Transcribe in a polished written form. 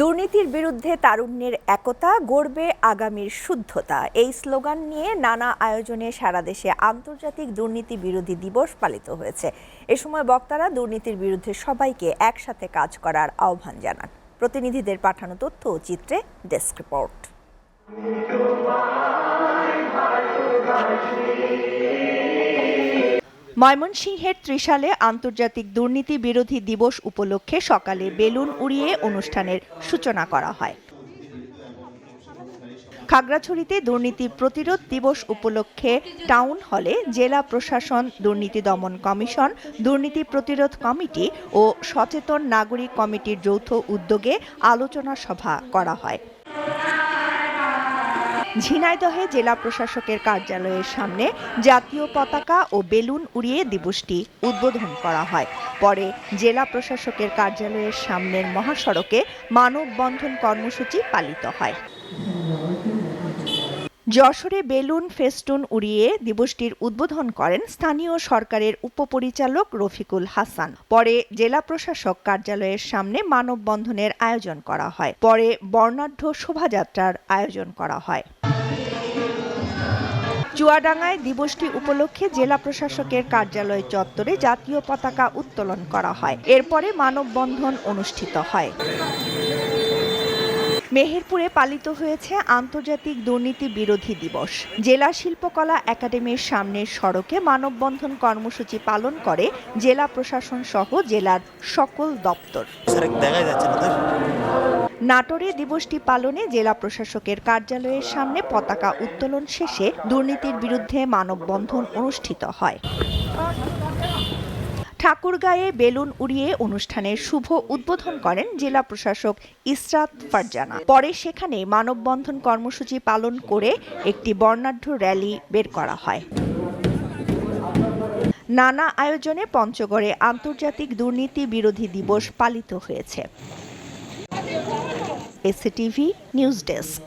দুর্নীতির বিরুদ্ধে তারুণ্যের একতা, গড়বে আগামীর শুদ্ধতা, এই স্লোগান নিয়ে নানা আয়োজনে সারা দেশে আন্তর্জাতিক দুর্নীতি বিরোধী দিবস পালিত হয়েছে। এ সময় বক্তারা দুর্নীতির বিরুদ্ধে সবাইকে একসাথে কাজ করার আহ্বান জানান। প্রতিনিধিদের পাঠানো তথ্য ও চিত্রে ডেস্ক রিপোর্ট। ময়মনসিংহের ত্রিশালে আন্তর্জাতিক দুর্নীতি বিরোধী দিবস উপলক্ষে সকালে বেলুন উড়িয়ে অনুষ্ঠানের সূচনা করা হয়। খাগড়াছড়িতে দুর্নীতি প্রতিরোধ দিবস উপলক্ষে টাউন হলে জেলা প্রশাসন, দুর্নীতি দমন কমিশন, দুর্নীতি প্রতিরোধ কমিটি ও সচেতন নাগরিক কমিটির যৌথ উদ্যোগে আলোচনা সভা করা হয়। ঝিনাইদহে জেলা প্রশাসকের কার্যালয়ের সামনে জাতীয় পতাকা ও বেলুন উড়িয়ে দিবসটি উদ্বোধন করা হয়। পরে জেলা প্রশাসকের কার্যালয়ের সামনের মহাসড়কে মানববন্ধন কর্মসূচি পালিত হয়। যশোরে বেলুন ফেস্টুন উড়িয়ে দিবসটির উদ্বোধন করেন স্থানীয় সরকারের উপপরিচালক রফিকুল হাসান। পরে জেলা প্রশাসক কার্যালয়ের সামনে মানববন্ধনের আয়োজন করা হয়। পরে বর্ণাঢ্য শোভাযাত্রার আয়োজন করা হয়। চুয়াডাঙ্গায় দিবসটি উপলক্ষে জেলা প্রশাসকের কার্যালয় চত্বরে জাতীয় পতাকা উত্তোলন করা হয়। এরপরে মানববন্ধন অনুষ্ঠিত হয়। মেহেরপুরে পালিত হয়েছে আন্তর্জাতিক দুর্নীতি বিরোধী দিবস। জেলা শিল্পকলা একাডেমির সামনের সড়কে মানববন্ধন কর্মসূচি পালন করে জেলা প্রশাসন সহ জেলার সকল দপ্তর। নাটোরে দিবসটি পালনে জেলা প্রশাসকের কার্যালয়ের সামনে পতাকা উত্তোলন শেষে দুর্নীতির বিরুদ্ধে মানববন্ধন অনুষ্ঠিত হয়। ঠাকুরগাঁয়ে বেলুন উড়িয়ে অনুষ্ঠানের শুভ উদ্বোধন করেন জেলা প্রশাসক ইসরাত ফারজানা। পরে সেখানে মানববন্ধন কর্মসূচি পালন করে একটি বর্ণাঢ্য র্যালি বের করা হয়। নানা আয়োজনে পঞ্চগড়ে আন্তর্জাতিক দুর্নীতি বিরোধী দিবস পালিত হয়েছে। SATV news desk.